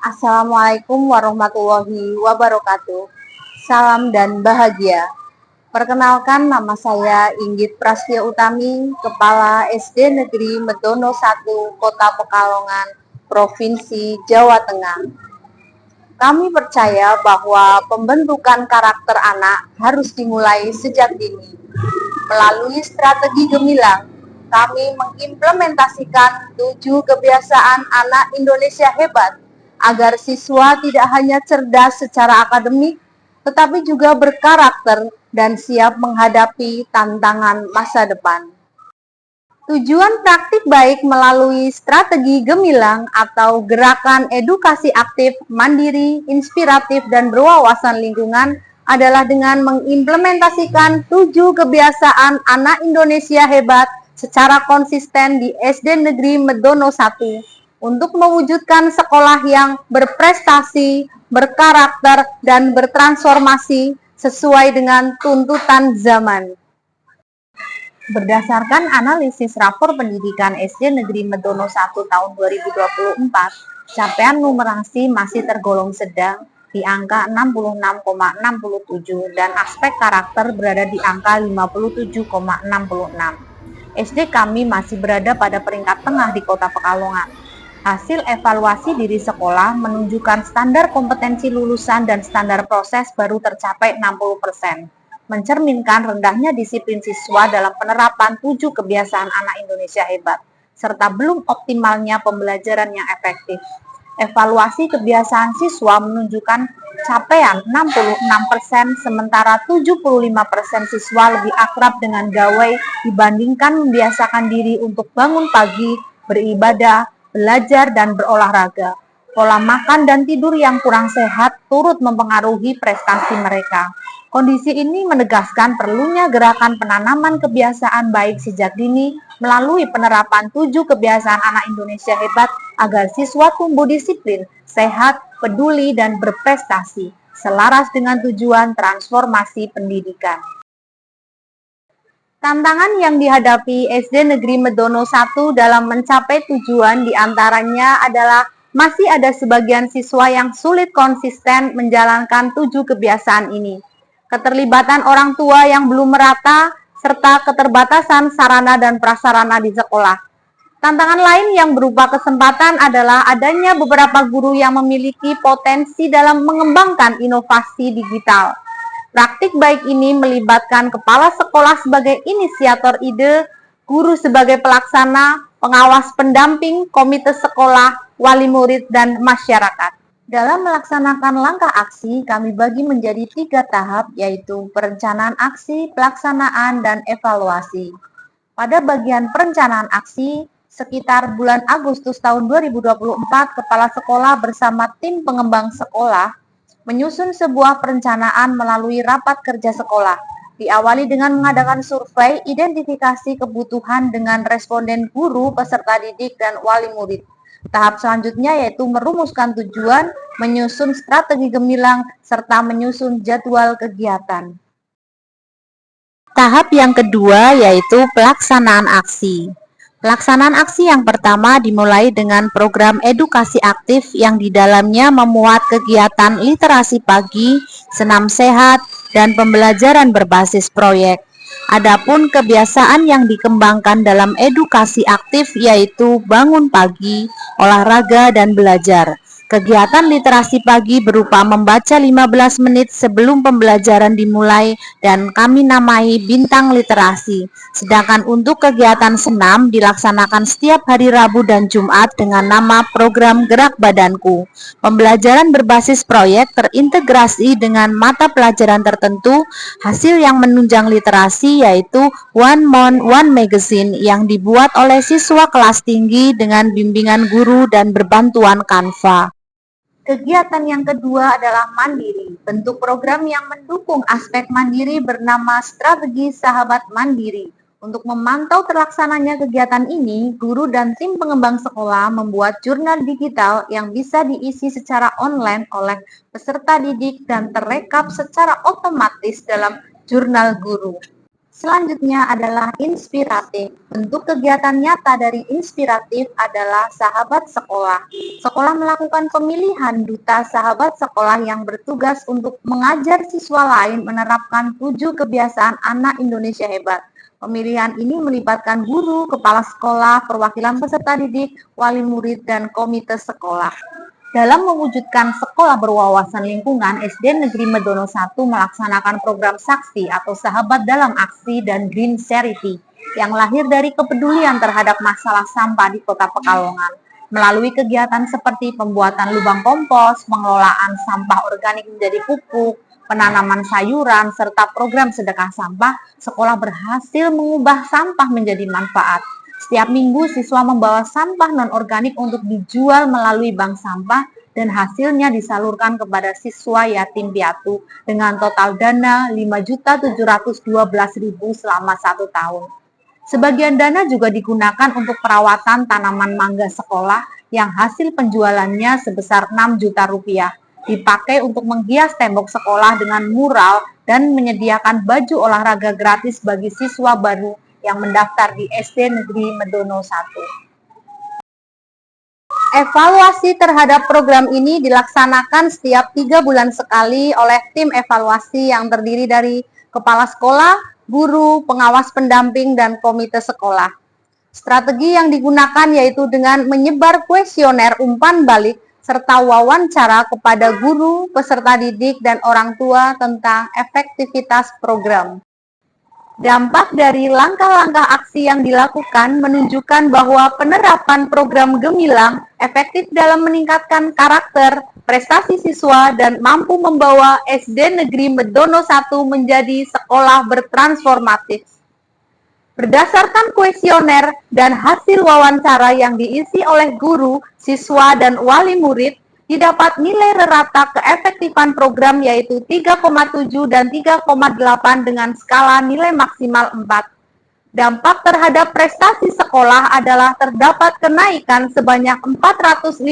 Assalamualaikum warahmatullahi wabarakatuh. Salam dan bahagia. Perkenalkan, nama saya Inggit Prastia Utami, Kepala SD Negeri Medono 1, Kota Pekalongan, Provinsi Jawa Tengah. Kami percaya bahwa pembentukan karakter anak harus dimulai sejak dini. Melalui strategi gemilang, kami mengimplementasikan 7 kebiasaan anak Indonesia hebat agar siswa tidak hanya cerdas secara akademik, tetapi juga berkarakter dan siap menghadapi tantangan masa depan. Tujuan praktik baik melalui strategi gemilang atau gerakan edukasi aktif, mandiri, inspiratif, dan berwawasan lingkungan adalah dengan mengimplementasikan 7 kebiasaan anak Indonesia hebat secara konsisten di SD Negeri Medono 1 untuk mewujudkan sekolah yang berprestasi, berkarakter, dan bertransformasi sesuai dengan tuntutan zaman. Berdasarkan analisis rapor pendidikan SD Negeri Medono 1 tahun 2024, capaian numerasi masih tergolong sedang di angka 66,67 dan aspek karakter berada di angka 57,66. SD kami masih berada pada peringkat tengah di Kota Pekalongan. Hasil evaluasi diri sekolah menunjukkan standar kompetensi lulusan dan standar proses baru tercapai 60%. Mencerminkan rendahnya disiplin siswa dalam penerapan 7 kebiasaan anak Indonesia hebat, serta belum optimalnya pembelajaran yang efektif. Evaluasi kebiasaan siswa menunjukkan capaian 66%, sementara 75% siswa lebih akrab dengan gawai dibandingkan membiasakan diri untuk bangun pagi, beribadah, belajar, dan berolahraga. Pola makan dan tidur yang kurang sehat turut mempengaruhi prestasi mereka. Kondisi ini menegaskan perlunya gerakan penanaman kebiasaan baik sejak dini melalui penerapan 7 kebiasaan anak Indonesia hebat agar siswa tumbuh disiplin, sehat, peduli, dan berprestasi, selaras dengan tujuan transformasi pendidikan. Tantangan yang dihadapi SD Negeri Medono 1 dalam mencapai tujuan diantaranya adalah masih ada sebagian siswa yang sulit konsisten menjalankan 7 kebiasaan ini. Keterlibatan orang tua yang belum merata, serta keterbatasan sarana dan prasarana di sekolah. Tantangan lain yang berupa kesempatan adalah adanya beberapa guru yang memiliki potensi dalam mengembangkan inovasi digital. Praktik baik ini melibatkan kepala sekolah sebagai inisiator ide, guru sebagai pelaksana, pengawas pendamping, komite sekolah, wali murid, dan masyarakat. Dalam melaksanakan langkah aksi, kami bagi menjadi 3 tahap, yaitu perencanaan aksi, pelaksanaan, dan evaluasi. Pada bagian perencanaan aksi, sekitar bulan Agustus tahun 2024, kepala sekolah bersama tim pengembang sekolah menyusun sebuah perencanaan melalui rapat kerja sekolah. Diawali dengan mengadakan survei identifikasi kebutuhan dengan responden guru, peserta didik, dan wali murid. Tahap selanjutnya yaitu merumuskan tujuan, menyusun strategi gemilang, serta menyusun jadwal kegiatan. Tahap yang kedua yaitu pelaksanaan aksi. Pelaksanaan aksi yang pertama dimulai dengan program edukasi aktif yang di dalamnya memuat kegiatan literasi pagi, senam sehat, dan pembelajaran berbasis proyek. Adapun kebiasaan yang dikembangkan dalam edukasi aktif yaitu bangun pagi, olahraga, dan belajar. Kegiatan literasi pagi berupa membaca 15 menit sebelum pembelajaran dimulai dan kami namai bintang literasi. Sedangkan untuk kegiatan senam dilaksanakan setiap hari Rabu dan Jumat dengan nama program Gerak Badanku. Pembelajaran berbasis proyek terintegrasi dengan mata pelajaran tertentu, hasil yang menunjang literasi yaitu One Month One Magazine yang dibuat oleh siswa kelas tinggi dengan bimbingan guru dan berbantuan Canva. Kegiatan yang kedua adalah mandiri. Bentuk program yang mendukung aspek mandiri bernama Strategi Sahabat Mandiri. Untuk memantau terlaksananya kegiatan ini, guru dan tim pengembang sekolah membuat jurnal digital yang bisa diisi secara online oleh peserta didik dan terekam secara otomatis dalam jurnal guru. Selanjutnya adalah inspiratif. Bentuk kegiatan nyata dari inspiratif adalah sahabat sekolah. Sekolah melakukan pemilihan duta sahabat sekolah yang bertugas untuk mengajar siswa lain menerapkan 7 kebiasaan anak Indonesia hebat. Pemilihan ini melibatkan guru, kepala sekolah, perwakilan peserta didik, wali murid, dan komite sekolah. Dalam mewujudkan sekolah berwawasan lingkungan, SD Negeri Medono 1 melaksanakan program Saksi atau Sahabat Dalam Aksi dan Green Charity yang lahir dari kepedulian terhadap masalah sampah di Kota Pekalongan. Melalui kegiatan seperti pembuatan lubang kompos, pengelolaan sampah organik menjadi pupuk, penanaman sayuran, serta program sedekah sampah, sekolah berhasil mengubah sampah menjadi manfaat. Setiap minggu siswa membawa sampah non-organik untuk dijual melalui bank sampah dan hasilnya disalurkan kepada siswa yatim piatu dengan total dana Rp5.712.000 selama 1 tahun. Sebagian dana juga digunakan untuk perawatan tanaman mangga sekolah yang hasil penjualannya sebesar Rp6 juta, dipakai untuk menghias tembok sekolah dengan mural dan menyediakan baju olahraga gratis bagi siswa baru yang mendaftar di SD Negeri Medono 1. Evaluasi terhadap program ini dilaksanakan setiap 3 bulan sekali oleh tim evaluasi yang terdiri dari kepala sekolah, guru, pengawas pendamping, dan komite sekolah. Strategi yang digunakan yaitu dengan menyebar kuesioner umpan balik serta wawancara kepada guru, peserta didik, dan orang tua tentang efektivitas program. Dampak dari langkah-langkah aksi yang dilakukan menunjukkan bahwa penerapan program Gemilang efektif dalam meningkatkan karakter, prestasi siswa, dan mampu membawa SD Negeri Medono 1 menjadi sekolah bertransformatif. Berdasarkan kuesioner dan hasil wawancara yang diisi oleh guru, siswa, dan wali murid, didapat nilai rata keefektifan program yaitu 3,7 dan 3,8 dengan skala nilai maksimal 4. Dampak terhadap prestasi sekolah adalah terdapat kenaikan sebanyak 450%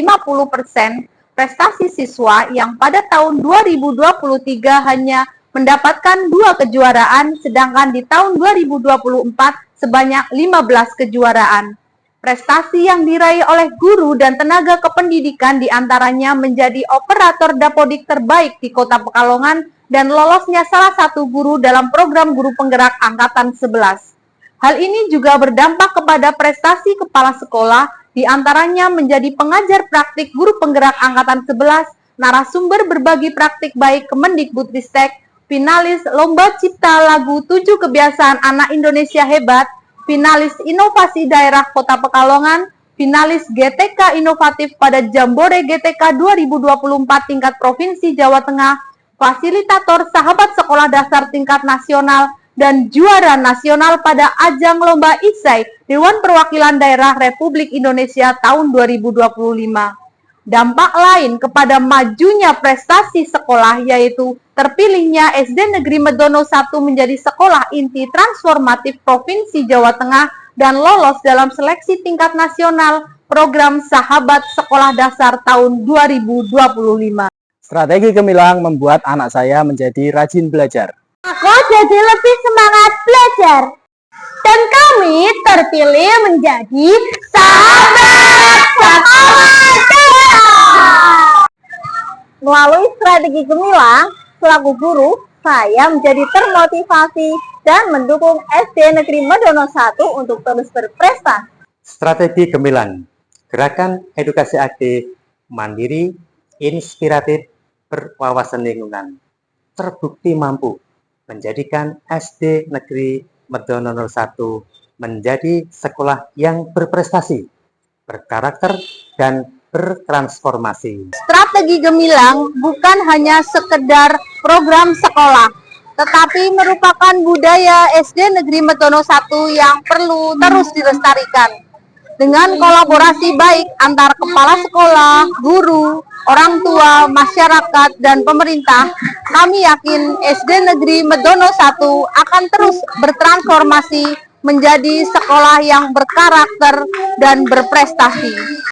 prestasi siswa yang pada tahun 2023 hanya mendapatkan 2 kejuaraan, sedangkan di tahun 2024 sebanyak 15 kejuaraan. Prestasi yang diraih oleh guru dan tenaga kependidikan diantaranya menjadi operator dapodik terbaik di Kota Pekalongan dan lolosnya salah satu guru dalam program guru penggerak Angkatan 11. Hal ini juga berdampak kepada prestasi kepala sekolah, diantaranya menjadi pengajar praktik guru penggerak Angkatan 11, narasumber berbagi praktik baik Kemendikbudristek, finalis Lomba Cipta Lagu 7 Kebiasaan Anak Indonesia Hebat, finalis Inovasi Daerah Kota Pekalongan, finalis GTK Inovatif pada Jambore GTK 2024 tingkat Provinsi Jawa Tengah, fasilitator Sahabat Sekolah Dasar tingkat nasional, dan juara nasional pada ajang Lomba Isai Dewan Perwakilan Daerah Republik Indonesia tahun 2025. Dampak lain kepada majunya prestasi sekolah yaitu terpilihnya SD Negeri Medono 1 menjadi sekolah inti transformatif Provinsi Jawa Tengah dan lolos dalam seleksi tingkat nasional program Sahabat Sekolah Dasar tahun 2025. Strategi Gemilang membuat anak saya menjadi rajin belajar. Aku jadi lebih semangat belajar. Dan kami terpilih menjadi Sahabat Sekolah Dasar. Melalui strategi Gemilang, selaku guru, saya menjadi termotivasi dan mendukung SD Negeri Medono 1 untuk terus berprestasi. Strategi Gemilang, gerakan edukasi aktif, mandiri, inspiratif, berwawasan lingkungan, terbukti mampu menjadikan SD Negeri Medono 1 menjadi sekolah yang berprestasi, berkarakter, dan bertransformasi. Strategi Gemilang bukan hanya sekedar program sekolah, tetapi merupakan budaya SD Negeri Medono 1 yang perlu terus dilestarikan. Dengan kolaborasi baik antar kepala sekolah, guru, orang tua, masyarakat, dan pemerintah, kami yakin SD Negeri Medono 1 akan terus bertransformasi menjadi sekolah yang berkarakter dan berprestasi.